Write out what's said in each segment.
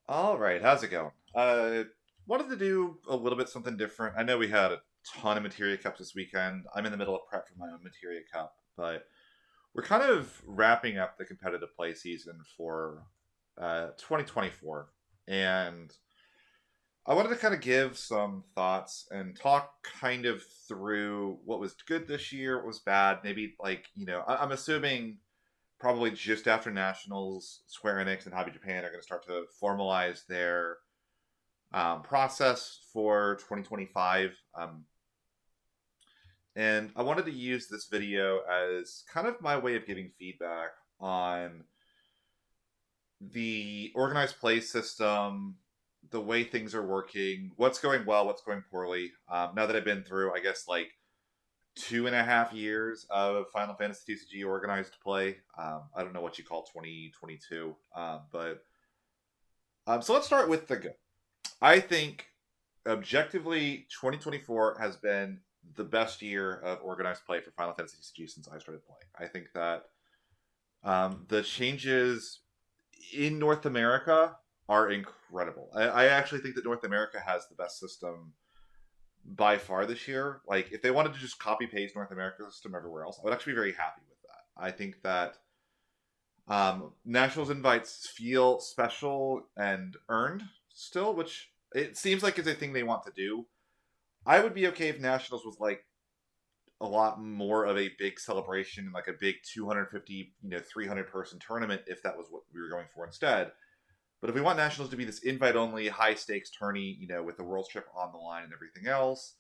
All right, how's it going? Wanted to do a little bit something different. I know we had a ton of Materia Cups this weekend. I'm in the middle of prep for my own Materia Cup, but we're kind of wrapping up the competitive play season for 2024, and I wanted to kind of give some thoughts and talk kind of through what was good this year, what was bad. Maybe I'm assuming probably just after Nationals, Square Enix and Hobby Japan are going to start to formalize their process for 2025. And I wanted to use this video as kind of my way of giving feedback on the organized play system, the way things are working, what's going well, what's going poorly. Now that I've been through, I guess, like 2.5 years of Final Fantasy TCG organized play. I don't know what you call 2022, but so let's start with the good. I think objectively, 2024 has been the best year of organized play for Final Fantasy TCG since I started playing. I think that the changes in North America are incredible. I actually think that North America has the best system by far this year. Like, if they wanted to just copy paste North America's system everywhere else, I would actually be very happy with that. I think that Nationals invites feel special and earned still, which it seems like is a thing they want to do. I would be okay if Nationals was like a lot more of a big celebration, like a big 250, 300 person tournament, if that was what we were going for instead. But if we want Nationals to be this invite only, high stakes tourney, with the World Trip on the line and everything else,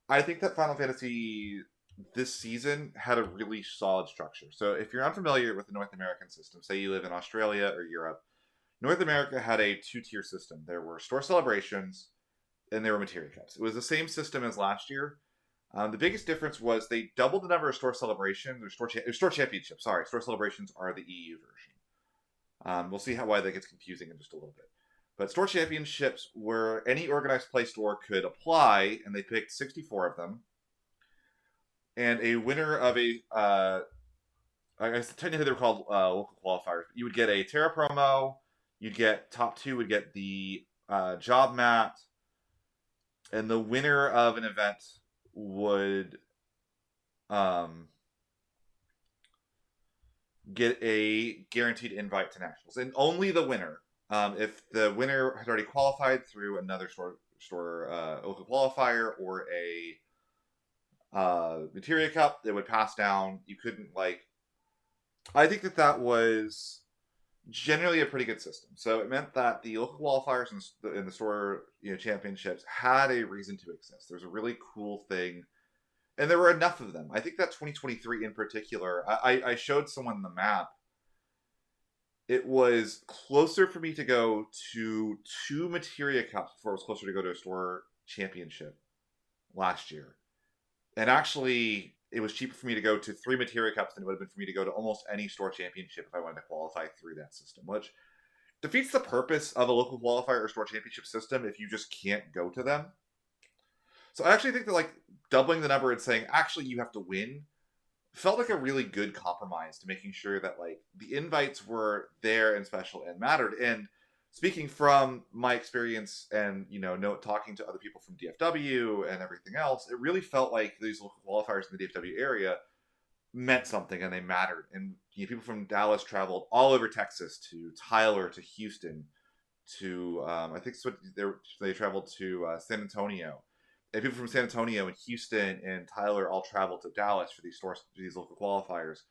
I think that Final Fantasy this season had a really solid structure. So if you're unfamiliar with the North American system, say you live in Australia or Europe, North America had a two-tier system. There were store celebrations and there were materia cups. It was the same system as last year. The biggest difference was they doubled the number of store celebrations or store championships. Sorry, store celebrations are the EU version. We'll see why that gets confusing in just a little bit. But store championships were any organized play store could apply, and they picked 64 of them. And a winner of I guess technically they're called local qualifiers. You would get a Terra promo. You'd get top two would get the job mat, and the winner of an event would um, get a guaranteed invite to nationals, and only the winner. If the winner has already qualified through another store local qualifier or a materia cup, it would pass down. You couldn't like. I think that that was generally a pretty good system. So it meant that the local qualifiers in the store championships had a reason to exist. There's a really cool thing, and there were enough of them. I think that 2023 in particular, I showed someone the map. It was closer for me to go to two materia cups before it was closer to go to a store championship last year. And actually, it was cheaper for me to go to three materia cups than it would have been for me to go to almost any store championship if I wanted to qualify through that system, which defeats the purpose of a local qualifier or store championship system if you just can't go to them. So I actually think that like doubling the number and saying actually you have to win felt like a really good compromise to making sure that like the invites were there and special and mattered. And speaking from my experience and talking to other people from DFW and everything else, it really felt like these local qualifiers in the DFW area meant something and they mattered. And people from Dallas traveled all over Texas to Tyler to Houston to I think they traveled to San Antonio. And people from San Antonio and Houston and Tyler all traveled to Dallas for these local qualifiers.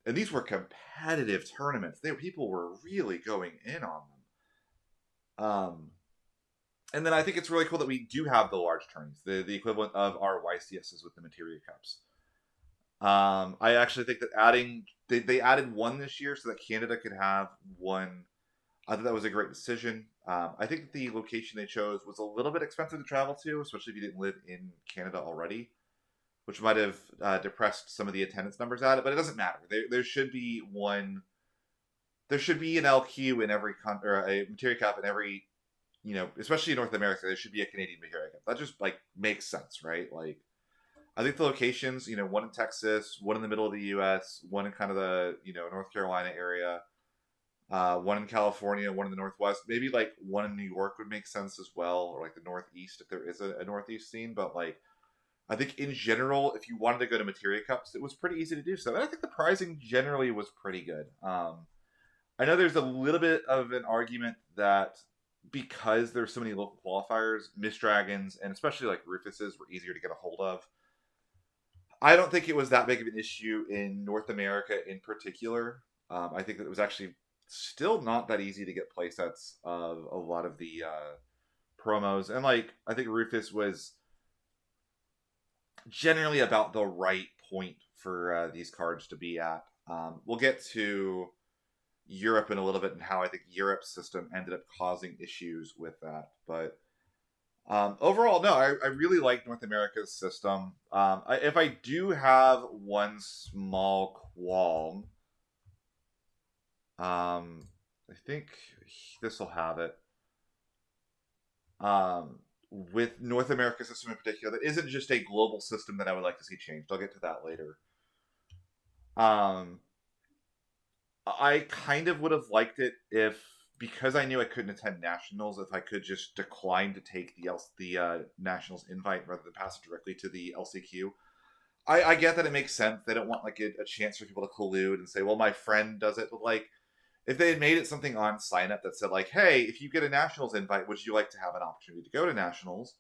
And these were competitive tournaments. People were really going in on them. And then I think it's really cool that we do have the large tourneys, the equivalent of our YCSs with the Materia Cups. I actually think that they added one this year so that Canada could have one. I thought that was a great decision. I think that the location they chose was a little bit expensive to travel to, especially if you didn't live in Canada already, which might have depressed some of the attendance numbers at it. But it doesn't matter. There should be one. There should be an LQ in every or a Materia Cup in every, especially in North America. There should be a Canadian Materia Cup. That just like makes sense, right? Like, I think the locations, one in Texas, one in the middle of the U.S., one in kind of the North Carolina area. One in California, one in the Northwest. Maybe like one in New York would make sense as well, or like the Northeast if there is a Northeast scene. But like, I think in general, if you wanted to go to Materia Cups, it was pretty easy to do so. And I think the pricing generally was pretty good. I know there's a little bit of an argument that because there's so many local qualifiers, Miss Dragons and especially like Rufuses were easier to get a hold of. I don't think it was that big of an issue in North America in particular. I think that it was actually still not that easy to get playsets of a lot of the promos, and like I think Rufus was generally about the right point for these cards to be at. We'll get to Europe in a little bit and how I think Europe's system ended up causing issues with that, but overall, no, I really like North America's system. If I do have one small qualm, I think this will have it. With North America's system in particular, that isn't just a global system that I would like to see changed. I'll get to that later. Um, I kind of would have liked it if, because I knew I couldn't attend nationals, if I could just decline to take the nationals invite rather than pass it directly to the LCQ. I get that it makes sense. They don't want like a chance for people to collude and say, "Well, my friend does it." But like, if they had made it something on sign up that said like, "Hey, if you get a nationals invite, would you like to have an opportunity to go to nationals?"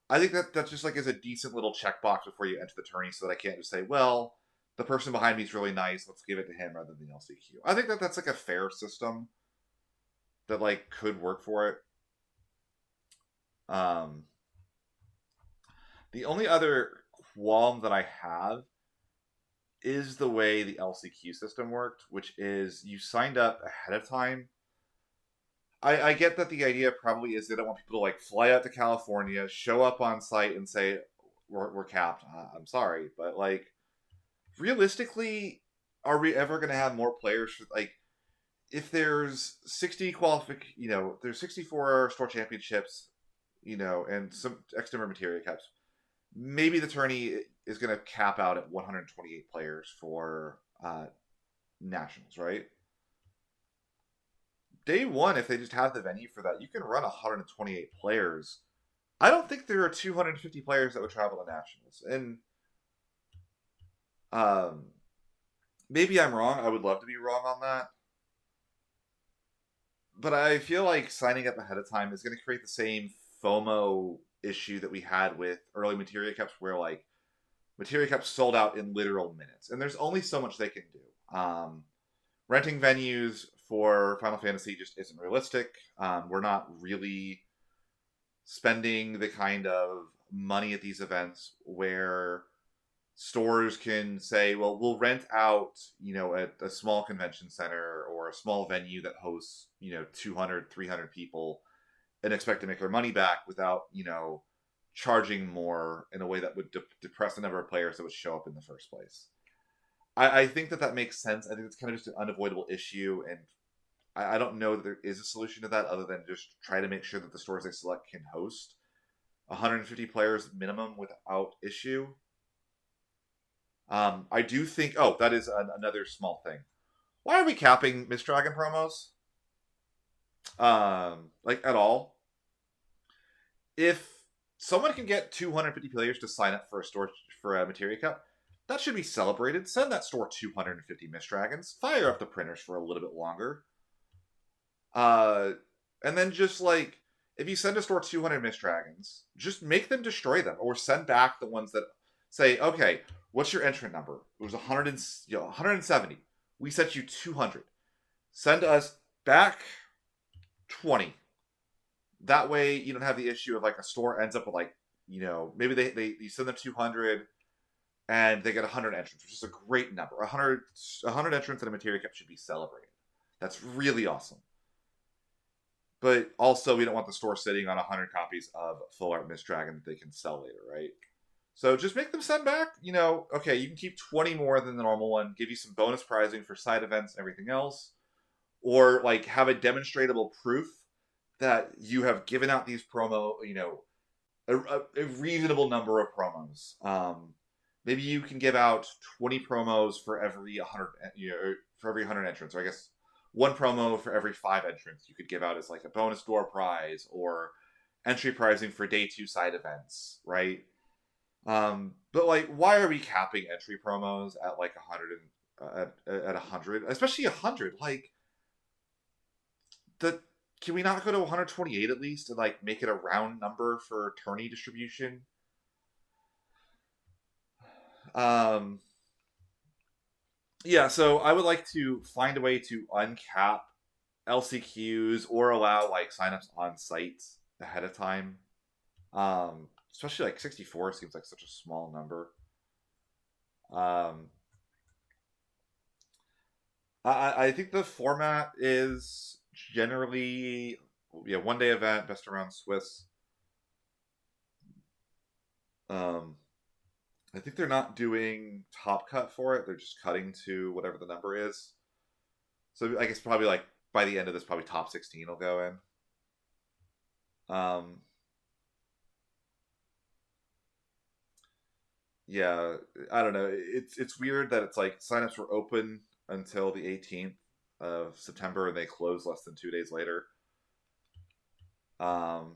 I think that just like is a decent little checkbox before you enter the tourney, so that I can't just say, "Well, the person behind me is really nice. Let's give it to him rather than the LCQ." I think that that's like a fair system that like could work for it. Um, the only other qualm that I have is the way the LCQ system worked, which is you signed up ahead of time. I get that the idea probably is they don't want people to like fly out to California, show up on site, and say we're capped. I'm sorry, but like realistically, are we ever going to have more players for like if there's 60 there's 64 store championships, and some X number of materia cups. Maybe the tourney is going to cap out at 128 players for nationals, right? Day one, if they just have the venue for that, you can run 128 players. I don't think there are 250 players that would travel to nationals, and um, maybe I'm wrong. I would love to be wrong on that, but I feel like signing up ahead of time is going to create the same FOMO issue that we had with early Materia Cups, where like Materia Cups sold out in literal minutes, and there's only so much they can do. Renting venues for Final Fantasy just isn't realistic. We're not really spending the kind of money at these events where stores can say, well, we'll rent out, a small convention center or a small venue that hosts, 200, 300 people and expect to make their money back without, charging more in a way that would depress the number of players that would show up in the first place. I think that makes sense. I think it's kind of just an unavoidable issue, and I don't know that there is a solution to that other than just try to make sure that the stores they select can host 150 players minimum without issue. I do think. Oh, that is another small thing. Why are we capping Miss Dragon promos? Like at all? If someone can get 250 players to sign up for a store for a Materia Cup, that should be celebrated. Send that store 250 Miss Dragons. Fire up the printers for a little bit longer. Uh, and then just like if you send a store 200 Miss Dragons, just make them destroy them, or send back the ones that say, okay, what's your entrant number? It was 170. We sent you 200. Send us back 20. That way you don't have the issue of like a store ends up with like, maybe they you send them 200 and they get 100 entrants, which is a great number. 100 entrants in a Materia Cup should be celebrated. That's really awesome. But also, we don't want the store sitting on 100 copies of Full Art Miss Dragon that they can sell later, right? So just make them send back, okay, you can keep 20 more than the normal one, give you some bonus prizing for side events and everything else, or like have a demonstrable proof that you have given out these promo, a reasonable number of promos. Maybe you can give out 20 promos for every 100, for every 100 entrants, or I guess one promo for every 5 entrants you could give out as like a bonus door prize or entry pricing for day 2 side events, right? But like, why are we capping entry promos at like 100, especially 100? Like, the can we not go to 128 at least and like make it a round number for tourney distribution? Um, yeah, so I would like to find a way to uncap LCQs or allow like signups on site ahead of time. Especially like 64 seems like such a small number. Um, I think the format is generally, yeah, 1 day event, best around Swiss. Um, I think they're not doing top cut for it. They're just cutting to whatever the number is. So I guess probably like by the end of this, probably top 16 will go in. Yeah, I don't know. It's weird that it's like signups were open until the 18th of September and they closed less than 2 days later. Um,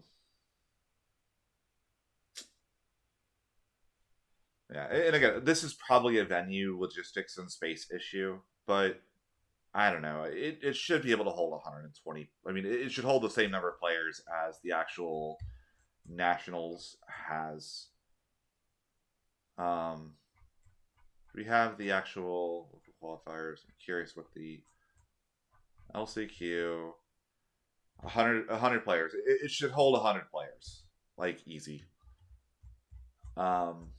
yeah, and again, this is probably a venue logistics and space issue, but I don't know. It should be able to hold 120. I mean, it should hold the same number of players as the actual nationals has. Um, we have the actual qualifiers. I'm curious what the LCQ 100 players. It should hold 100 players, like easy. Um,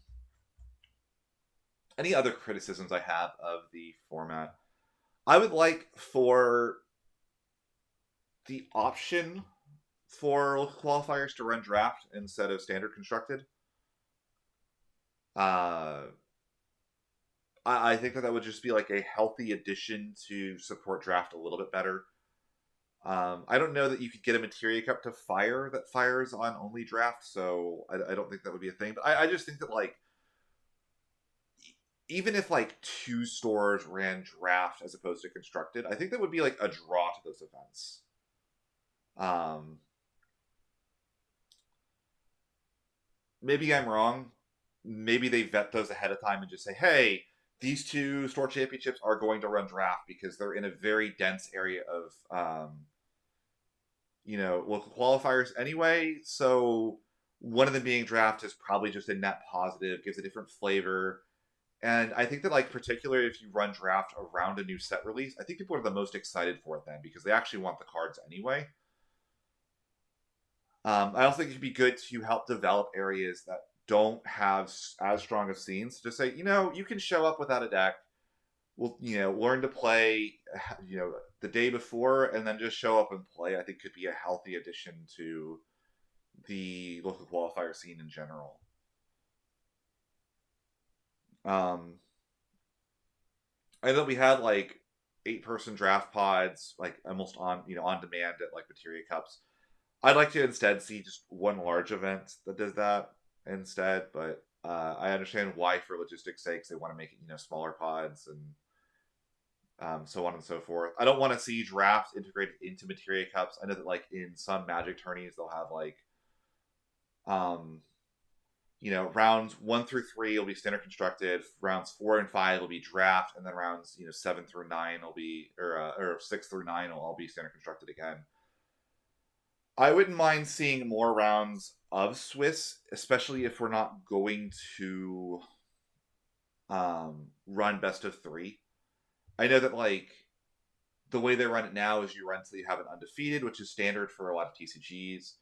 any other criticisms I have of the format? I would like for the option for qualifiers to run draft instead of standard constructed. Uh, I think that would just be like a healthy addition to support draft a little bit better. I don't know that you could get a materia cup to fire that fires on only draft, so I don't think that would be a thing. But I just think that like even if like 2 stores ran draft as opposed to constructed, I think that would be like a draw to those events. Um, maybe I'm wrong. Maybe they vet those ahead of time and just say, hey, these 2 store championships are going to run draft because they're in a very dense area of local qualifiers anyway. So one of them being draft is probably just a net positive, gives a different flavor. And I think that, like, particularly if you run draft around a new set release, I think people are the most excited for it then because they actually want the cards anyway. I also think it'd be good to help develop areas that don't have as strong of scenes. Just say, you can show up without a deck. We'll, learn to play, the day before, and then just show up and play. I think could be a healthy addition to the local qualifier scene in general. I know we had like 8-person draft pods, like almost on demand at like Materia Cups. I'd like to instead see just one large event that does that instead, but I understand why, for logistics sakes, they want to make it smaller pods and so on and so forth. I don't want to see drafts integrated into Materia Cups. I know that like in some Magic tourneys they'll have like um, rounds 1 through 3 will be standard constructed. Rounds 4 and 5 will be draft, and then rounds 7 through 9 will be or 6 through 9 will all be standard constructed again. I wouldn't mind seeing more rounds of Swiss, especially if we're not going to run best of 3. I know that like the way they run it now is you run till you have an undefeated, which is standard for a lot of TCGs.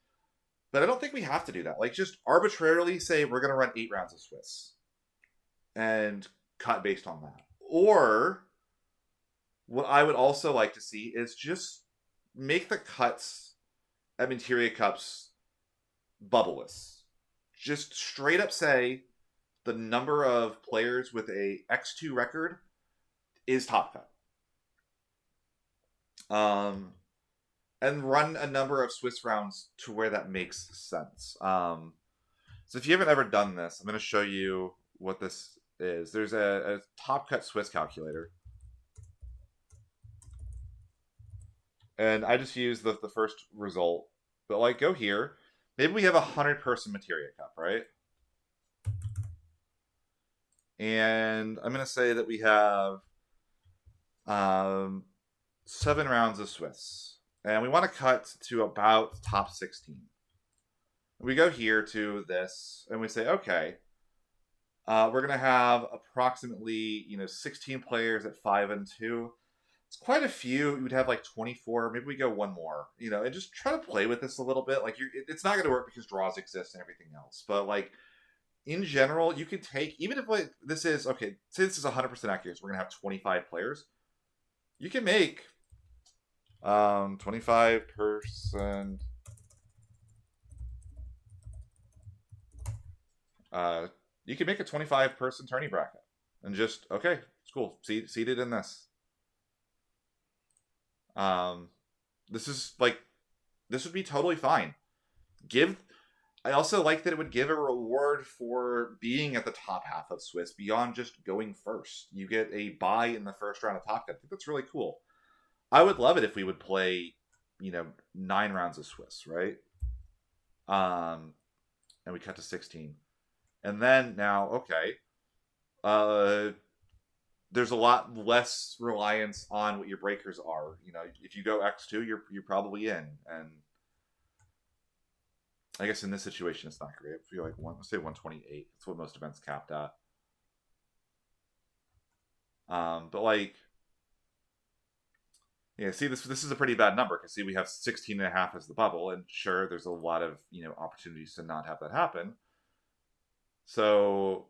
But I don't think we have to do that. Like, just arbitrarily say we're going to run 8 rounds of Swiss and cut based on that. Or what I would also like to see is just make the cuts at Materia Cups bubbleless. Just straight up say the number of players with a X2 record is top cut. And run a number of Swiss rounds to where that makes sense. So if you haven't ever done this, I'm going to show you what this is. There's a top cut Swiss calculator. and I just use the first result. But like, go here. Maybe we have a 100-person materia cup, right? And I'm gonna say that we have um, 7 rounds of Swiss, and we want to cut to about top 16. We go here to this, and we say, okay, we're gonna have approximately 16 players at 5-2. It's quite a few. You would have like 24. Maybe we go one more, and just try to play with this a little bit. Like it's not gonna work because draws exist and everything else, but like in general, you could take, even if like this is okay, say this is 100% accurate, so we're gonna have 25 players. You can make 25%. Uh, you can make a 25-person tourney bracket and just okay, it's cool. Seated in this. Um, this is like this would be totally fine. Give. I also like that it would give a reward for being at the top half of Swiss beyond just going first. You get a bye in the first round of Top Gun. I think that's really cool. I would love it if we would play, 9 rounds of Swiss, right? Um, and we cut to 16. And then now, okay, uh, there's a lot less reliance on what your breakers are. If you go X2, you're probably in. And I guess in this situation, it's not great. I feel like let's say 128. That's what most events capped at. But like, yeah, see, this is a pretty bad number because see, we have 16 and a half as the bubble, and sure, there's a lot of opportunities to not have that happen. So,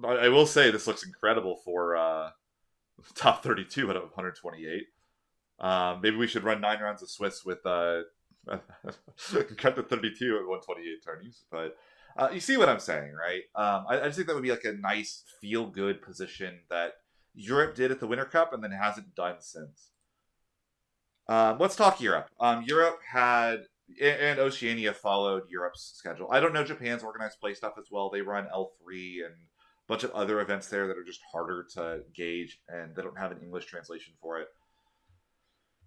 I will say this looks incredible for top 32 out of 128. Maybe we should run 9 rounds of Swiss with cut to 32 at 128 tourneys. But you see what I'm saying, right? I just think that would be like a nice feel good position that Europe did at the Winter Cup and then hasn't done since. Let's talk Europe. Europe had and Oceania followed Europe's schedule. I don't know Japan's organized play stuff as well. They run L3 and a bunch of other events there that are just harder to gauge, and they don't have an English translation for it.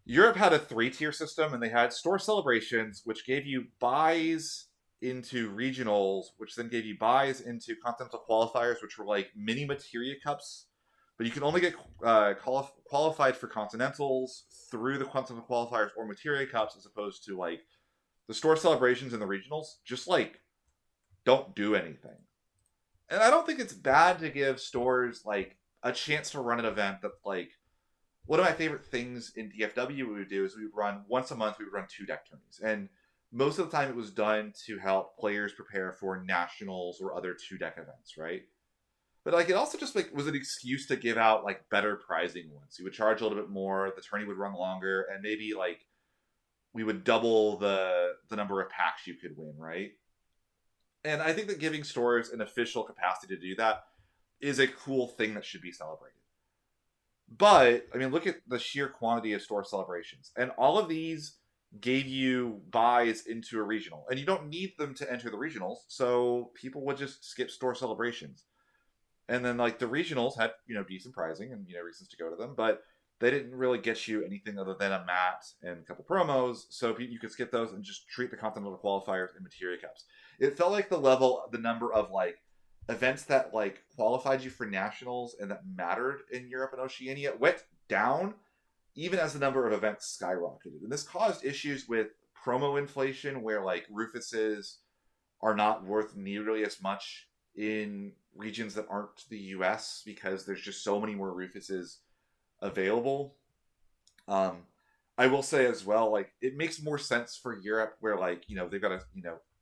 Europe had a 3-tier system, and they had store celebrations, which gave you buys into regionals, which then gave you buys into continental qualifiers, which were like mini materia cups. But you can only get qualified for continentals through the continental qualifiers or materia cups, as opposed to like the store celebrations and the regionals. Just like don't do anything. And I don't think it's bad to give stores like a chance to run an event that like one of my favorite things in DFW we would do is we would run once a month. We would run 2 deck tourneys, and most of the time it was done to help players prepare for nationals or other 2 deck events, right? But like it also just like was an excuse to give out like better pricing ones. You would charge a little bit more, the tourney would run longer, and maybe like we would double the number of packs you could win, right? And I think that giving stores an official capacity to do that is a cool thing that should be celebrated. But I mean, look at the sheer quantity of store celebrations, and all of these gave you buys into a regional, and you don't need them to enter the regionals, so people would just skip store celebrations. And then like the regionals had decent pricing and reasons to go to them, but they didn't really get you anything other than a mat and a couple promos, so you could skip those and just treat the continental qualifiers and materia cups. It felt like the number of like events that like qualified you for nationals and that mattered in Europe and Oceania went down even as the number of events skyrocketed. And this caused issues with promo inflation where like Rufuses are not worth nearly as much in regions that aren't the US because there's just so many more Rufuses available. Um, I will say as well, like it makes more sense for Europe where like, they've got to,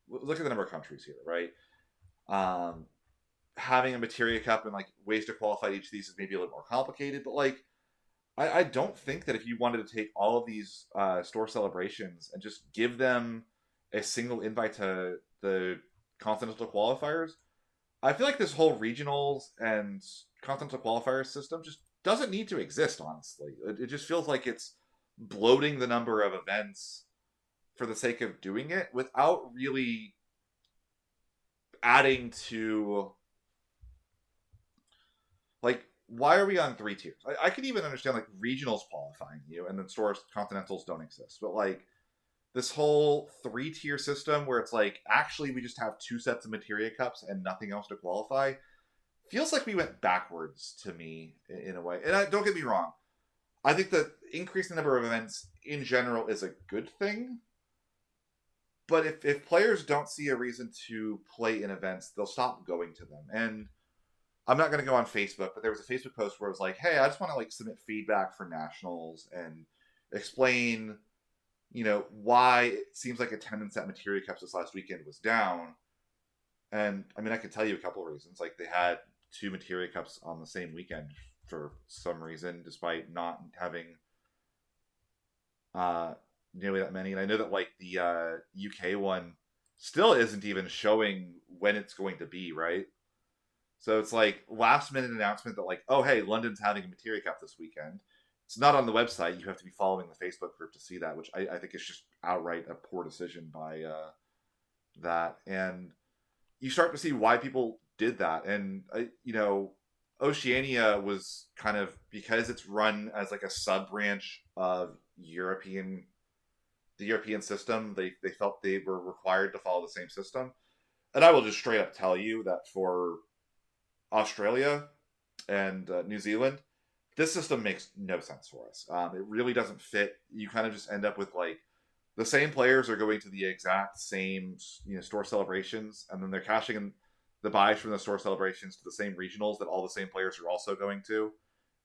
look at the number of countries here, right? Um, Having a materia cup and like ways to qualify each of these is maybe a little more complicated, but like I don't think that if you wanted to take all of these store celebrations and just give them a single invite to the continental qualifiers, I feel like this whole regionals and continental qualifiers system just doesn't need to exist, honestly. It just feels like it's bloating the number of events for the sake of doing it without really adding to like why are we on 3 tiers? I could even understand like regionals qualifying you, and then stores continentals don't exist. But like this whole 3 tier system where it's like actually we just have 2 sets of materia cups and nothing else to qualify feels like we went backwards to me in a way. And don't get me wrong, I think that increasing the number of events in general is a good thing. But if players don't see a reason to play in events, they'll stop going to them. And I'm not going to go on Facebook, but there was a Facebook post where it was like, "Hey, I just want to like submit feedback for nationals and explain, why it seems like attendance at Materia Cups this last weekend was down." And I mean, I could tell you a couple of reasons. Like they had 2 Materia Cups on the same weekend for some reason, despite not having uh, nearly that many. And I know that like the UK one still isn't even showing when it's going to be, right? So it's like last minute announcement that like, oh hey, London's having a Materia Cup this weekend. It's not on the website. You have to be following the Facebook group to see that, which I think is just outright a poor decision by that. And you start to see why people did that. And Oceania was kind of, because it's run as like a sub branch of the European system. They felt they were required to follow the same system. And I will just straight up tell you that for Australia and New Zealand, this system makes no sense for us. It really doesn't fit. You kind of just end up with like the same players are going to the exact same store celebrations, and then they're cashing in the buys from the store celebrations to the same regionals that all the same players are also going to,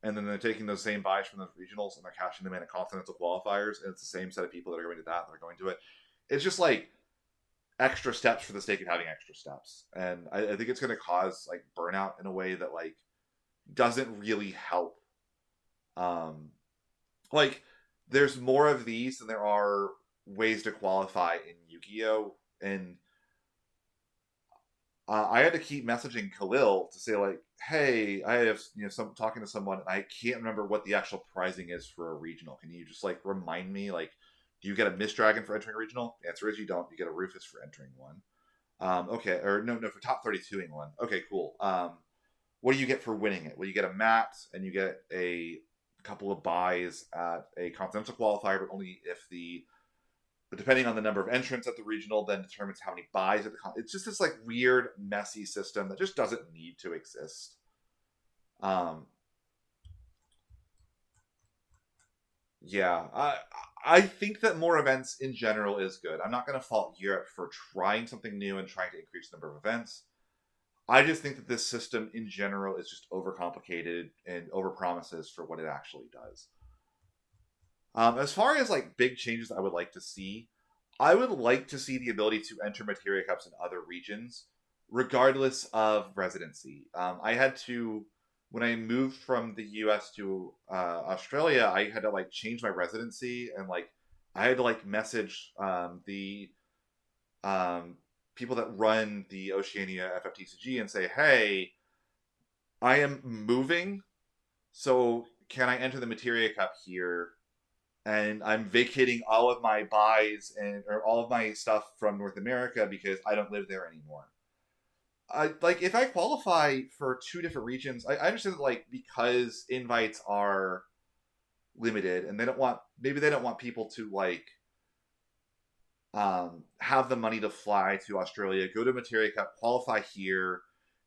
and then they're taking those same buys from those regionals and they're cashing them in at continental qualifiers, and it's the same set of people that are going to that are going to it. It's just like extra steps for the sake of having extra steps, and I think it's going to cause like burnout in a way that like doesn't really help. Like there's more of these than there are ways to qualify in Yu-Gi-Oh, and I had to keep messaging Khalil to say like, hey, I have some talking to someone and I can't remember what the actual pricing is for a regional. Can you just like remind me, like, do you get a Miss Dragon for entering a regional? The answer is you don't. You get a Rufus for entering one. Okay, or no, for top 32ing one. Okay, cool. What do you get for winning it? Well, you get a mat and you get a couple of buys at a continental qualifier, but only if but depending on the number of entrants at the regional, then determines how many buys at the it's just this like weird, messy system that just doesn't need to exist. Yeah, I think that more events in general is good. I'm not going to fault Europe for trying something new and trying to increase the number of events. I just think that this system in general is just overcomplicated and overpromises for what it actually does. As far as like big changes I would like to see, I would like to see the ability to enter Materia Cups in other regions, regardless of residency. I had to, when I moved from the U.S. to Australia, I had to like change my residency, and like I had to like message the um, people that run the Oceania FFTCG and say, hey, I am moving, so can I enter the Materia Cup here? And I'm vacating all of my buys and or all of my stuff from North America because I don't live there anymore. I like if I qualify for 2 different regions, I understand that like because invites are limited and they don't want people to like have the money to fly to Australia, go to Materia Cup, qualify here,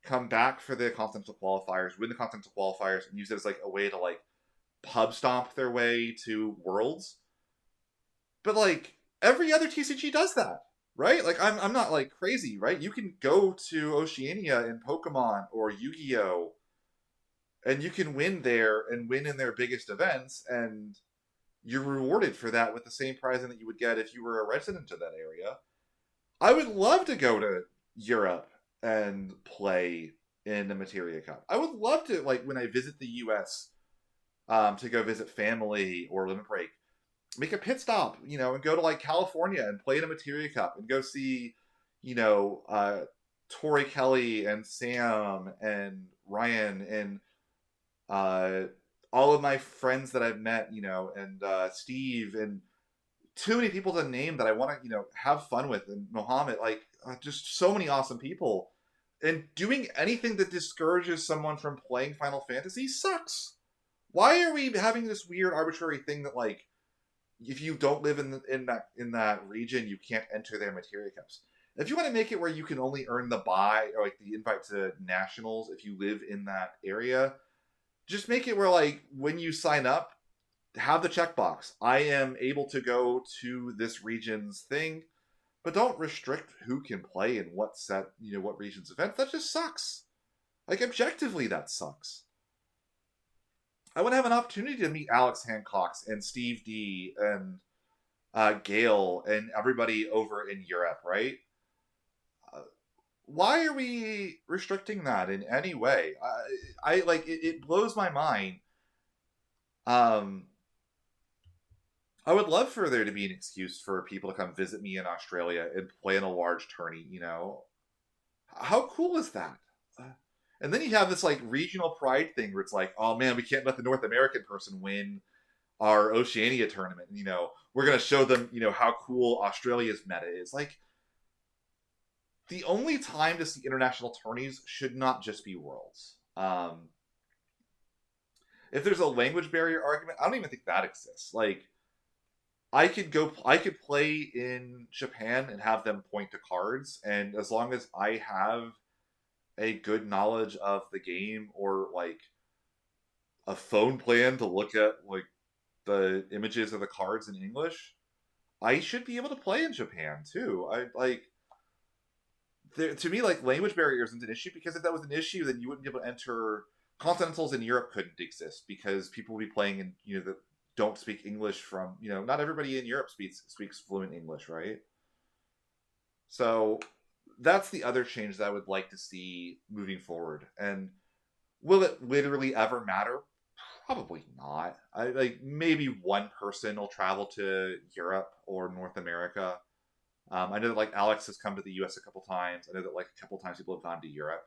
come back for the continental qualifiers, win the continental qualifiers, and use it as like a way to like pub stomp their way to Worlds. But like every other TCG does that, right? Like I'm not like crazy, right? You can go to Oceania in Pokemon or Yu-Gi-Oh, and you can win there and win in their biggest events, and you're rewarded for that with the same prizing that you would get if you were a resident of that area. I would love to go to Europe and play in the Materia Cup. I would love to, like, when I visit the US, to go visit family or limit break, make a pit stop, and go to like California and play in a Materia Cup and go see, you know, uh, Tori Kelly and Sam and Ryan and uh, all of my friends that I've met, and Steve and too many people to name that I want to, have fun with, and Mohammed, like just so many awesome people. And doing anything that discourages someone from playing Final Fantasy sucks. Why are we having this weird arbitrary thing that like if you don't live in that region, you can't enter their materia cups? If you want to make it where you can only earn the buy or like the invite to nationals if you live in that area, just make it where like when you sign up, have the checkbox. I am able to go to this region's thing, but don't restrict who can play in what set, what region's events. That just sucks. Like objectively, that sucks. I want to have an opportunity to meet Alex Hancock's and Steve D and Gail and everybody over in Europe, right? Uh, why are we restricting that in any way? I like it blows my mind. Um, I would love for there to be an excuse for people to come visit me in Australia and play in a large tourney. How cool is that? Uh, And then you have this like regional pride thing where it's like, oh man, we can't let the North American person win our Oceania tournament. We're gonna show them, how cool Australia's meta is. Like the only time to see international tourneys should not just be worlds. If there's a language barrier argument, I don't even think that exists. Like I could play in Japan and have them point to cards, and as long as I have a good knowledge of the game or like a phone plan to look at like the images of the cards in English, I should be able to play in Japan too. I like to me like language barrier isn't an issue because if that was an issue, then you wouldn't be able to enter continentals in Europe couldn't exist because people would be playing in that don't speak English from not everybody in Europe speaks fluent English, right? So that's the other change that I would like to see moving forward. And will it literally ever matter? Probably not. I like maybe one person will travel to Europe or North America. I know that like Alex has come to the U.S. a couple times. I know that like a couple times people have gone to Europe,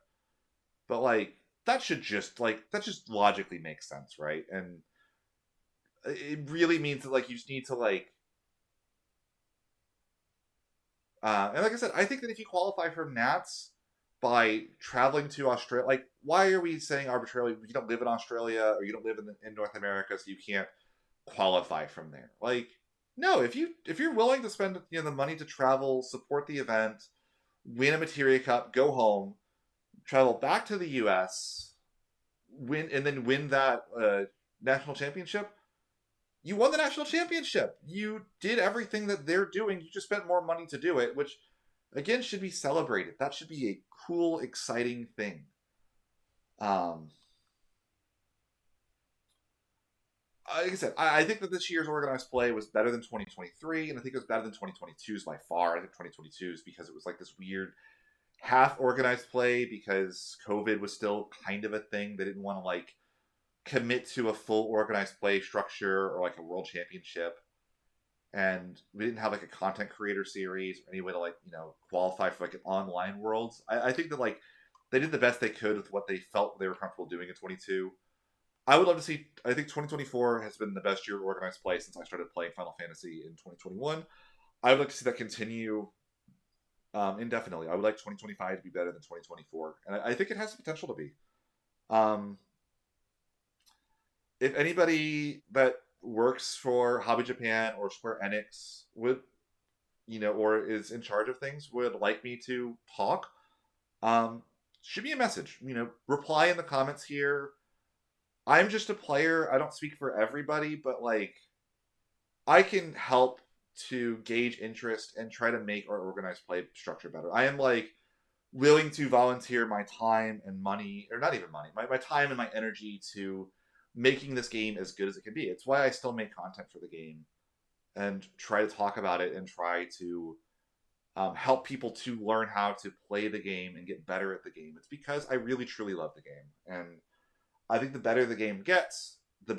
but like that just logically makes sense, right? And it really means that like you just need to like and like I said, I think that if you qualify for Nats by traveling to Australia, like why are we saying arbitrarily you don't live in Australia or you don't live in North America, so you can't qualify from there? Like, no, if you're willing to spend the money to travel, support the event, win a Materia Cup, go home, travel back to the U.S., win that national championship, you won the national championship. You did everything that they're doing. You just spent more money to do it, which again should be celebrated. That should be a cool, exciting thing. Um, like I said, I think that this year's organized play was better than 2023, and I think it was better than 2022's by far. I think 2022's because it was like this weird half organized play because COVID was still kind of a thing. They didn't want to like commit to a full organized play structure or like a world championship, and we didn't have like a content creator series or any way to like qualify for like an online worlds. I think that like they did the best they could with what they felt they were comfortable doing in 22. I would love to see. I think 2024 has been the best year of organized play since I started playing Final Fantasy in 2021. I would like to see that continue indefinitely. I would like 2025 to be better than 2024, and I think it has the potential to be. Um, if anybody that works for Hobby Japan or Square Enix would, or is in charge of things, would like me to talk, shoot me a message. Reply in the comments here. I'm just a player. I don't speak for everybody, but like, I can help to gauge interest and try to make our organized play structure better. I am like willing to volunteer my time and money, or not even money, my time and my energy to making this game as good as it can be. It's why I still make content for the game and try to talk about it and try to help people to learn how to play the game and get better at the game. It's because I really truly love the game, and I think the better the game gets, the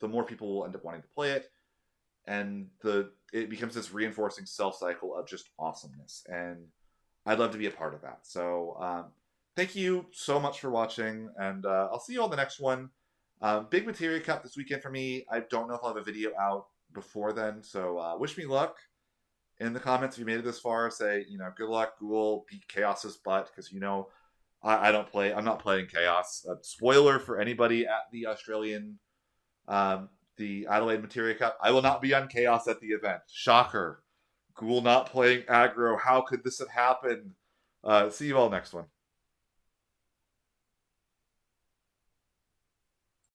more people will end up wanting to play it, and it becomes this reinforcing self cycle of just awesomeness. And I'd love to be a part of that. So thank you so much for watching, and I'll see you on the next one. Big Materia Cup this weekend for me. I don't know if I'll have a video out before then, so wish me luck. in the comments if you made it this far. Say, good luck, Ghoul, beat Chaos's butt, because I don't play. I'm not playing Chaos. Spoiler for anybody at the Australian, um, the Adelaide Materia Cup. I will not be on Chaos at the event. Shocker. Ghoul not playing aggro. How could this have happened? See you all next one.